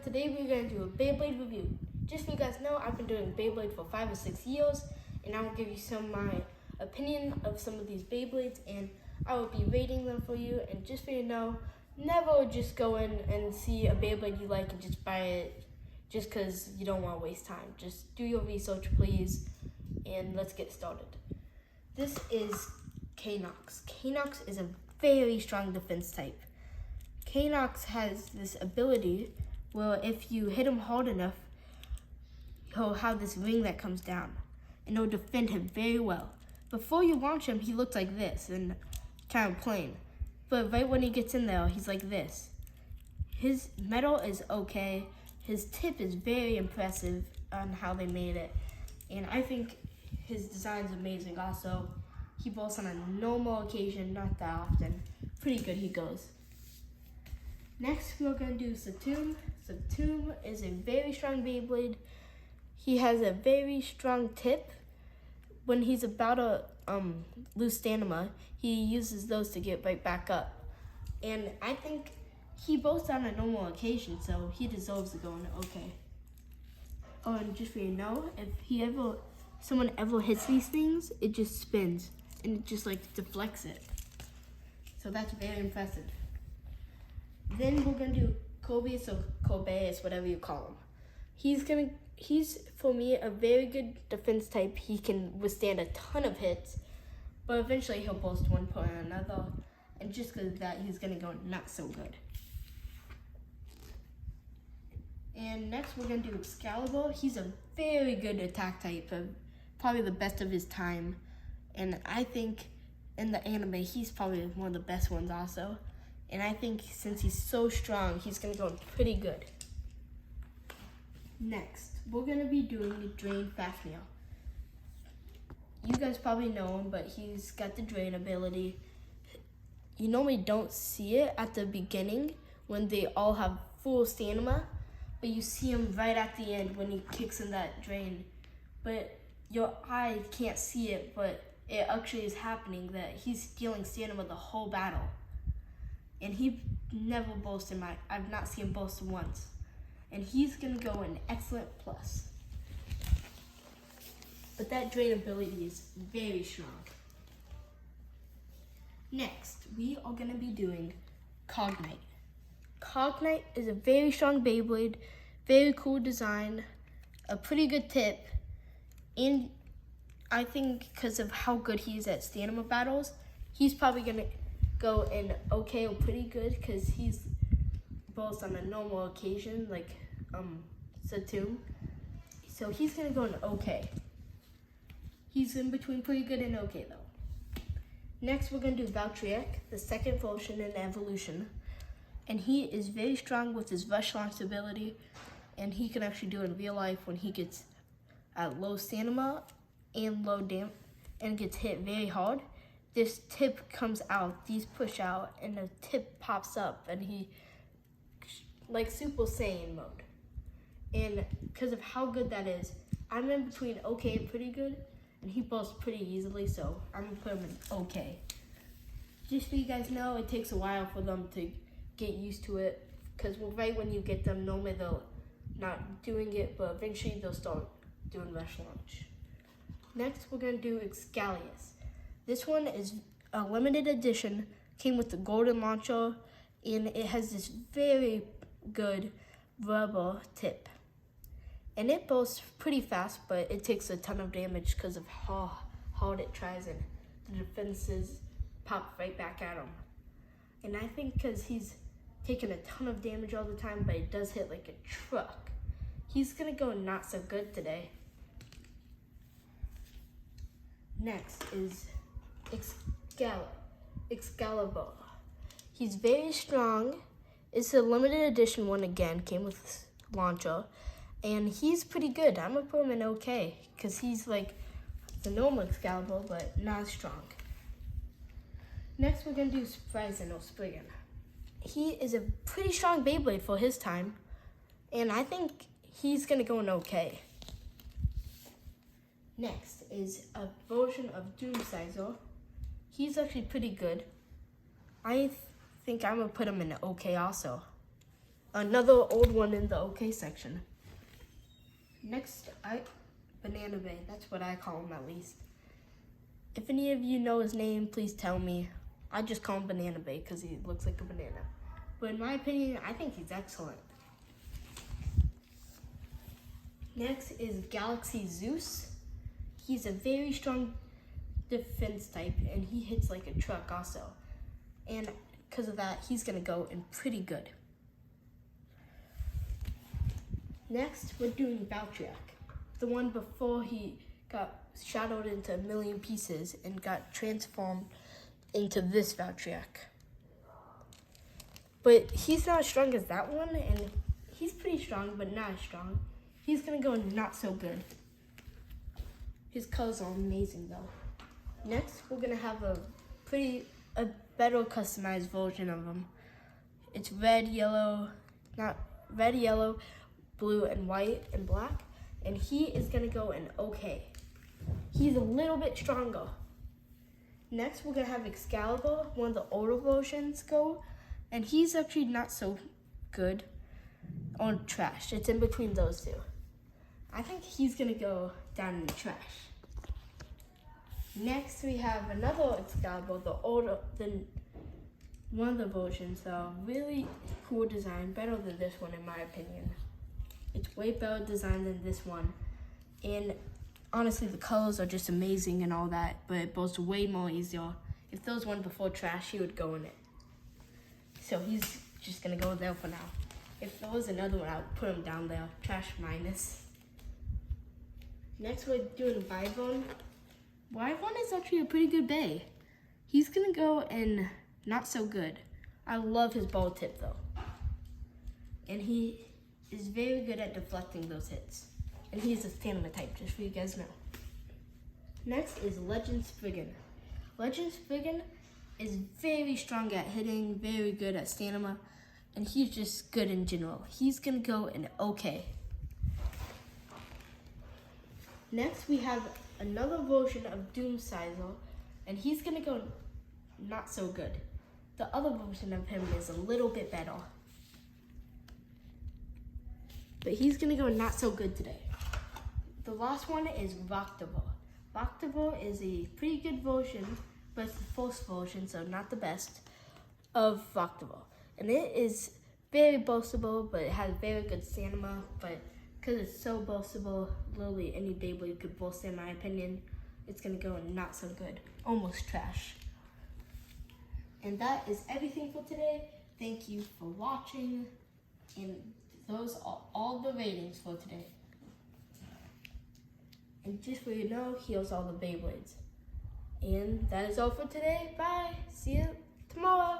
today we're going to do a Beyblade review. Just so you guys know, I've been doing Beyblade for 5 or 6 years, and I will give you some of my opinion of some of these Beyblades, and I will be rating them for you. And just so you know, never just go in and see a Beyblade you like and just buy it just because you don't want to waste time. Just do your research, please, and let's get started. This is K-Nox. K-Nox is a very strong defense type. K-Nox has this ability where if you hit him hard enough, he'll have this ring that comes down, and it'll defend him very well. Before you launch him, he looks like this and kind of plain. But right when he gets in there, he's like this. His metal is okay. His tip is very impressive on how they made it. And I think his design's amazing also. He bolts on a normal occasion, not that often. Pretty good he goes. Next, we're going to do Satum. Satum is a very strong Beyblade. He has a very strong tip. When he's about to lose stamina, he uses those to get right back up. And I think he bolts on a normal occasion, so he deserves to go in okay. Oh, and just so you know, if someone ever hits these things, it just spins and it just like deflects it. So that's very impressive. Then we're gonna do Kobeus or Kobeus, whatever you call him. He's for me a very good defense type. He can withstand a ton of hits, but eventually he'll burst one point or another, and just because of that, he's gonna go not so good. And next we're gonna do Excalibur. He's a very good attack type, probably the best of his time, and I think in the anime he's probably one of the best ones also. And I think since he's so strong, he's gonna go pretty good. Next, we're gonna be doing the Drain Fafnir. You guys probably know him, but he's got the Drain ability. You normally don't see it at the beginning when they all have full stamina, but you see him right at the end when he kicks in that drain. But your eye can't see it, but it actually is happening, that he's stealing stamina the whole battle. And he never boasted I've not seen him boast once. And he's gonna go an excellent plus. But that drain ability is very strong. Next, we are gonna be doing Cognite. Cognite is a very strong Beyblade, very cool design, a pretty good tip, and I think because of how good he is at stamina battles, he's probably gonna go in okay or pretty good because he's both on a normal occasion like Satum. So he's gonna go in okay. He's in between pretty good and okay though. Next we're gonna do Valtryek, the second version in evolution. And he is very strong with his rush launch ability, and he can actually do it in real life when he gets at low stamina and low damage and gets hit very hard. This tip comes out, these push out, and the tip pops up, and he, like Super Saiyan mode. And because of how good that is, I'm in between okay and pretty good, and he bursts pretty easily, so I'm gonna put him in okay. Just so you guys know, it takes a while for them to get used to it, because right when you get them, normally they're not doing it, but eventually they'll start doing rush launch. Next, we're gonna do Excalius. This one is a limited edition, came with the golden launcher, and it has this very good rubber tip. And it bursts pretty fast, but it takes a ton of damage because of how hard it tries, and the defenses pop right back at him. And I think because he's taking a ton of damage all the time, but it does hit like a truck, he's gonna go not so good today. Next is Excalibur. He's very strong. It's a limited edition one again, came with launcher, and he's pretty good. I'm gonna put him in okay, because he's like the normal Excalibur, but not as strong. Next, we're gonna do Sprisen or Spriggan. He is a pretty strong Beyblade for his time, and I think he's gonna go in okay. Next is a version of Doomsizer. He's actually pretty good. I think I'm gonna put him in okay also. another old one in the okay section. Next, Banana Bay. That's what I call him, at least. If any of you know his name, please tell me. I just call him Banana Bay because he looks like a banana. But in my opinion, I think he's excellent. Next is Galaxy Zeus. He's a very strong defense type, and he hits like a truck also. And because of that, he's going to go in pretty good. Next, we're doing Valtryek, the one before he got shadowed into a million pieces and got transformed into this Valtryek. But he's not as strong as that one, and he's pretty strong, but not as strong. He's gonna go not so good. His colors are amazing though. Next, we're gonna have a better customized version of him. It's red, yellow, blue, and white, and black. And he is gonna go in okay. He's a little bit stronger. Next, we're gonna have Excalibur, one of the older versions go. And he's actually not so good on trash. It's in between those two. I think he's gonna go down in the trash. Next, we have another Excalibur, the older than one of the versions, though. Really cool design, better than this one in my opinion. It's way better design than this one. And honestly, the colors are just amazing and all that, but it goes way more easier. If there was one before trash, he would go in it. So he's just gonna go there for now. If there was another one, I would put him down there, trash minus. Next, we're doing Wyvern. Wyvern is actually a pretty good bay. He's gonna go in not so good. I love his ball tip though. And he is very good at deflecting those hits. And he's a stamina type, just so you guys know. Next is Legend Spriggan. Legend Spriggan is very strong at hitting, very good at stamina, and he's just good in general. He's gonna go in okay. Next, we have another version of Doom Sizer, and he's gonna go not so good. The other version of him is a little bit better. But he's gonna go not so good today. The last one is Voctavor. Voctavor is a pretty good version, but it's the first version, so not the best, of Voctavor. And it is very boastable, but it has very good stamina, but because it's so boastable, literally any Beyblade could boast in my opinion. It's gonna go not so good, almost trash. And that is everything for today. Thank you for watching, and those are all the ratings for today. And just so you know, here's all the Beyblades. And that is all for today. Bye. See you tomorrow.